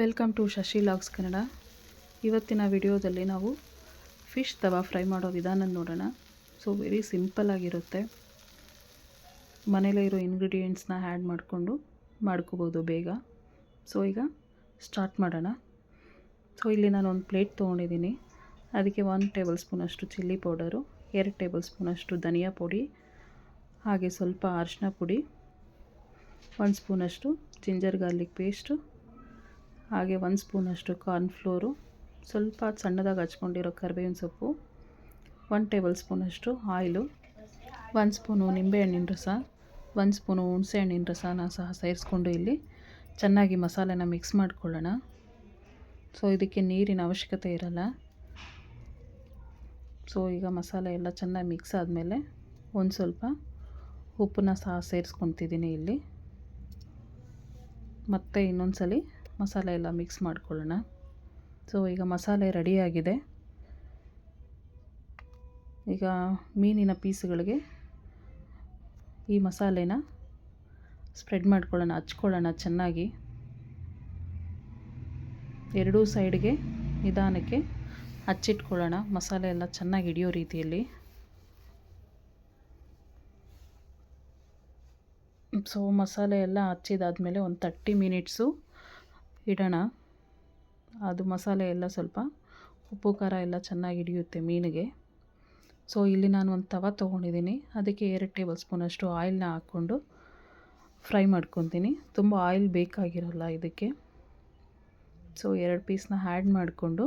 Welcome to Shashi logs Kannada. ಇವತ್ತಿನ ವಿಡಿಯೋದಲ್ಲಿ ನಾವು ಫಿಶ್ ತವಾ ಫ್ರೈ ಮಾಡೋ ವಿಧಾನ ನೋಡೋಣ. ಸೊ ವೆರಿ ಸಿಂಪಲ್ ಆಗಿರುತ್ತೆ. ಮನೇಲೇ ಇರೋ ಇಂಗ್ರೀಡಿಯೆಂಟ್ಸ್ನ ಆ್ಯಡ್ ಮಾಡಿಕೊಂಡು ಮಾಡ್ಕೋಬೋದು ಬೇಗ. ಸೊ ಈಗ ಸ್ಟಾರ್ಟ್ ಮಾಡೋಣ. ಸೊ ಇಲ್ಲಿ ನಾನು ಒಂದು ಪ್ಲೇಟ್ ತೊಗೊಂಡಿದ್ದೀನಿ. ಅದಕ್ಕೆ 1 ಟೇಬಲ್ ಸ್ಪೂನಷ್ಟು ಚಿಲ್ಲಿ ಪೌಡರು, 2 ಟೇಬಲ್ ಸ್ಪೂನಷ್ಟು ಧನಿಯಾ ಪುಡಿ, ಹಾಗೆ ಸ್ವಲ್ಪ ಅರಿಶಿನ ಪುಡಿ, 1 ಸ್ಪೂನಷ್ಟು ಜಿಂಜರ್ ಗಾರ್ಲಿಕ್ ಪೇಸ್ಟು, ಹಾಗೆ 1 ಸ್ಪೂನಷ್ಟು ಕಾರ್ನ್ಫ್ಲೋರು, ಸ್ವಲ್ಪ ಸಣ್ಣದಾಗಿ ಹಚ್ಕೊಂಡಿರೋ ಕರಿಬೇವಿನ ಸೊಪ್ಪು, 1 ಟೇಬಲ್ ಸ್ಪೂನಷ್ಟು ಆಯಿಲು, 1 ಸ್ಪೂನು ನಿಂಬೆಹಣ್ಣಿನ ರಸ, 1 ಸ್ಪೂನು ಹುಣಸೆ ಹಣ್ಣಿನ ರಸನ ಸಹ ಸೇರಿಸ್ಕೊಂಡು ಇಲ್ಲಿ ಚೆನ್ನಾಗಿ ಮಸಾಲೆನ ಮಿಕ್ಸ್ ಮಾಡ್ಕೊಳ್ಳೋಣ. ಸೊ ಇದಕ್ಕೆ ನೀರಿನ ಅವಶ್ಯಕತೆ ಇರಲ್ಲ. ಸೊ ಈಗ ಮಸಾಲೆ ಎಲ್ಲ ಚೆನ್ನಾಗಿ ಮಿಕ್ಸ್ ಆದಮೇಲೆ ಒಂದು ಸ್ವಲ್ಪ ಉಪ್ಪನ್ನ ಸಹ ಸೇರಿಸ್ಕೊತಿದ್ದೀನಿ ಇಲ್ಲಿ. ಮತ್ತು ಇನ್ನೊಂದು ಸಲ ಮಸಾಲೆ ಎಲ್ಲ ಮಿಕ್ಸ್ ಮಾಡ್ಕೊಳ್ಳೋಣ. ಸೊ ಈಗ ಮಸಾಲೆ ರೆಡಿಯಾಗಿದೆ. ಈಗ ಮೀನಿನ ಪೀಸ್ಗಳಿಗೆ ಈ ಮಸಾಲೆನ ಸ್ಪ್ರೆಡ್ ಮಾಡ್ಕೊಳ್ಳೋಣ, ಹಚ್ಕೊಳ್ಳೋಣ ಚೆನ್ನಾಗಿ. ಎರಡೂ ಸೈಡ್ಗೆ ನಿಧಾನಕ್ಕೆ ಹಚ್ಚಿಟ್ಕೊಳ್ಳೋಣ, ಮಸಾಲೆ ಎಲ್ಲ ಚೆನ್ನಾಗಿ ಹಿಡಿಯೋ ರೀತಿಯಲ್ಲಿ. ಸೊ ಮಸಾಲೆ ಎಲ್ಲ ಹಚ್ಚಿದಾದ್ಮೇಲೆ ಒಂದು 30 ಮಿನಿಟ್ಸು ಇಡೋಣ. ಅದು ಮಸಾಲೆ ಎಲ್ಲ ಸ್ವಲ್ಪ ಉಪ್ಪು ಖಾರ ಎಲ್ಲ ಚೆನ್ನಾಗಿ ಹಿಡಿಯುತ್ತೆ ಮೀನಿಗೆ. ಸೊ ಇಲ್ಲಿ ನಾನು ಒಂದು ತವ ತೊಗೊಂಡಿದ್ದೀನಿ. ಅದಕ್ಕೆ 2 ಟೇಬಲ್ ಸ್ಪೂನಷ್ಟು ಆಯಿಲ್ನ ಹಾಕ್ಕೊಂಡು ಫ್ರೈ ಮಾಡ್ಕೊತೀನಿ. ತುಂಬ ಆಯಿಲ್ ಬೇಕಾಗಿರೋಲ್ಲ ಇದಕ್ಕೆ. ಸೊ 2 ಪೀಸ್ನ ಆ್ಯಡ್ ಮಾಡಿಕೊಂಡು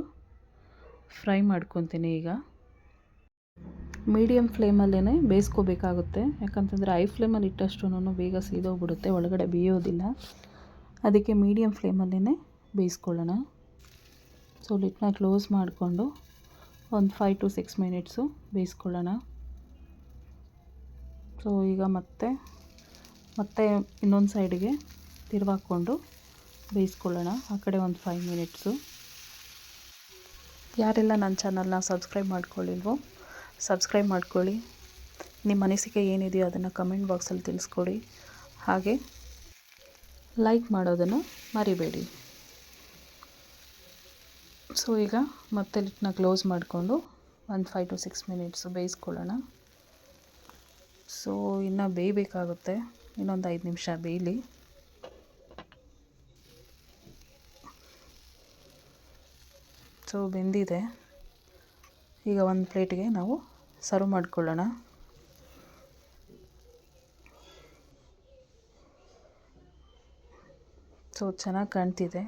ಫ್ರೈ ಮಾಡ್ಕೊತೀನಿ. ಈಗ ಮೀಡಿಯಮ್ ಫ್ಲೇಮಲ್ಲೇ ಬೇಯಿಸ್ಕೋಬೇಕಾಗುತ್ತೆ. ಯಾಕಂತಂದರೆ ಹೈ ಫ್ಲೇಮಲ್ಲಿ ಇಟ್ಟಷ್ಟು ಬೇಗ ಸೀದೋಗ್ಬಿಡುತ್ತೆ, ಒಳಗಡೆ ಬೇಯೋದಿಲ್ಲ. ಅದಕ್ಕೆ ಮೀಡಿಯಮ್ ಫ್ಲೇಮಲ್ಲೇ ಬೇಯಿಸ್ಕೊಳ್ಳೋಣ. ಸೊ ಲಿಟ್ನ ಕ್ಲೋಸ್ ಮಾಡಿಕೊಂಡು ಒಂದು 5 to 6 ಮಿನಿಟ್ಸು ಬೇಯಿಸ್ಕೊಳ್ಳೋಣ. ಸೊ ಈಗ ಮತ್ತೆ ಇನ್ನೊಂದು ಸೈಡಿಗೆ ತಿರುವಾಕ್ಕೊಂಡು ಬೇಯಿಸ್ಕೊಳ್ಳೋಣ, ಆ ಕಡೆ ಒಂದು 5 ಮಿನಿಟ್ಸು. ಯಾರೆಲ್ಲ ನನ್ನ ಚಾನಲ್ನ ಸಬ್ಸ್ಕ್ರೈಬ್ ಮಾಡ್ಕೊಳ್ಳಿಲ್ವೋ ಸಬ್ಸ್ಕ್ರೈಬ್ ಮಾಡ್ಕೊಳ್ಳಿ. ನಿಮ್ಮ ಅನಿಸಿಕೆ ಏನಿದೆಯೋ ಅದನ್ನು ಕಮೆಂಟ್ ಬಾಕ್ಸಲ್ಲಿ ತಿಳಿಸ್ಕೊಡಿ. ಹಾಗೆ ಲೈಕ್ ಮಾಡೋದನ್ನು ಮರಿಬೇಡಿ. ಸೊ ಈಗ ಮತ್ತೆ ಲಿಟ್ನ ಕ್ಲೋಸ್ ಮಾಡಿಕೊಂಡು ಒಂದು 5 to 6 ಮಿನಿಟ್ಸು ಬೇಯಿಸ್ಕೊಳ್ಳೋಣ. ಸೊ ಇನ್ನು ಬೇಯಬೇಕಾಗುತ್ತೆ, ಇನ್ನೊಂದು 5 ನಿಮಿಷ ಬೇಯಲಿ. ಸೊ ಬೆಂದಿದೆ. ಈಗ ಒಂದು ಪ್ಲೇಟ್ಗೆ ನಾವು ಸರ್ವ್ ಮಾಡ್ಕೊಳ್ಳೋಣ. ಸೊ ಚೆನ್ನಾಗಿ ಕಾಣ್ತಿದೆ.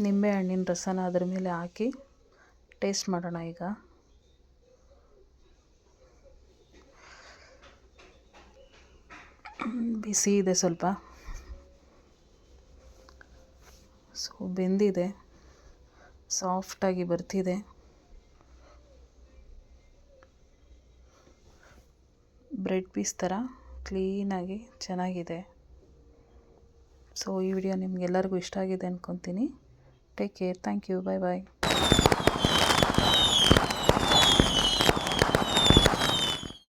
ನಿಂಬೆ ಹಣ್ಣಿನ ರಸನ ಅದರ ಮೇಲೆ ಹಾಕಿ ಟೇಸ್ಟ್ ಮಾಡೋಣ. ಈಗ ಬಿಸಿ ಇದೆ ಸ್ವಲ್ಪ. ಸೊ ಬೆಂದಿದೆ, ಸಾಫ್ಟಾಗಿ ಬರ್ತಿದೆ. ಬ್ರೆಡ್ ಪೀಸ್ ಥರ ಕ್ಲೀನಾಗಿ ಚೆನ್ನಾಗಿದೆ. ಸೊ ಈ ವಿಡಿಯೋ ನಿಮಗೆಲ್ಲರಿಗೂ ಇಷ್ಟ ಆಗಿದೆ ಅಂದ್ಕೊತೀನಿ. Take care. Thank you. Bye bye.